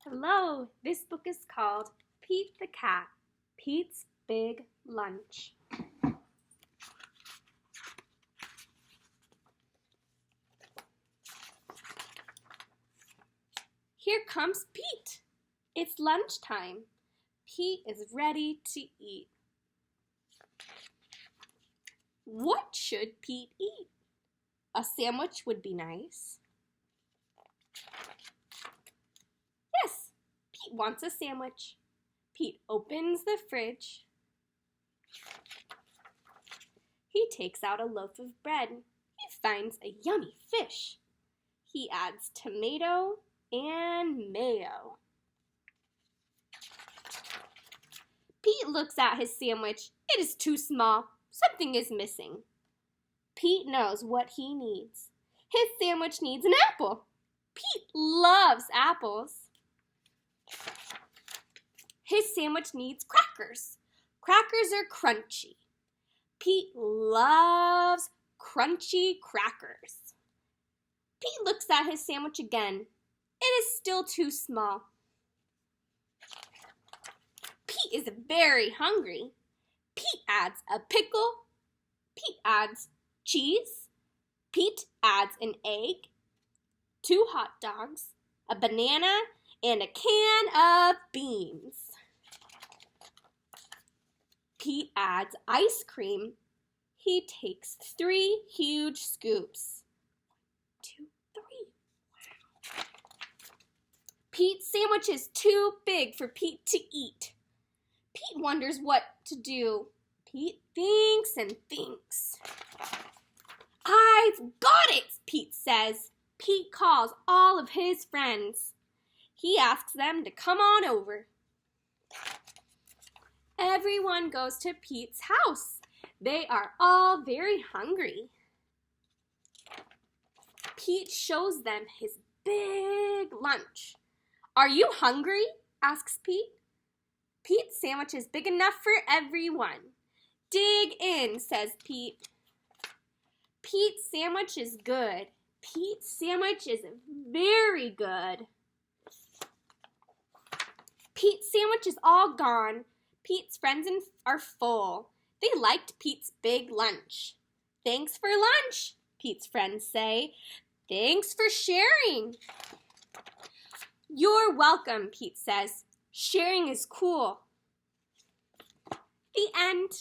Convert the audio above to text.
Hello, this book is called Pete the Cat, Pete's Big Lunch. Here comes Pete. It's lunchtime. Pete is ready to eat. What should Pete eat? A sandwich would be nice. Yes, Pete wants a sandwich. Pete opens the fridge. He takes out a loaf of bread. He finds a yummy fish. He adds tomato and mayo. Pete looks at his sandwich. It is too small. Something is missing. Pete knows what he needs. His sandwich needs an apple. Pete loves apples. His sandwich needs crackers. Crackers are crunchy. Pete loves crunchy crackers. Pete looks at his sandwich again. It is still too small. Pete is very hungry. Pete adds a pickle. Pete adds cheese. Pete adds an egg, 2 hot dogs, a banana, and a can of beans. Pete adds ice cream. He takes 3 huge scoops. 1, 2, 3. Wow. Pete's sandwich is too big for Pete to eat. Pete wonders what to do. Pete thinks and thinks. I've got it, Pete says. Pete calls all of his friends. He asks them to come on over. Everyone goes to Pete's house. They are all very hungry. Pete shows them his big lunch. Are you hungry? Asks Pete. Pete's sandwich is big enough for everyone. Dig in, says Pete. Pete's sandwich is good. Pete's sandwich is very good. Pete's sandwich is all gone. Pete's friends are full. They liked Pete's big lunch. Thanks for lunch, Pete's friends say. Thanks for sharing. You're welcome, Pete says. Sharing is cool. The end.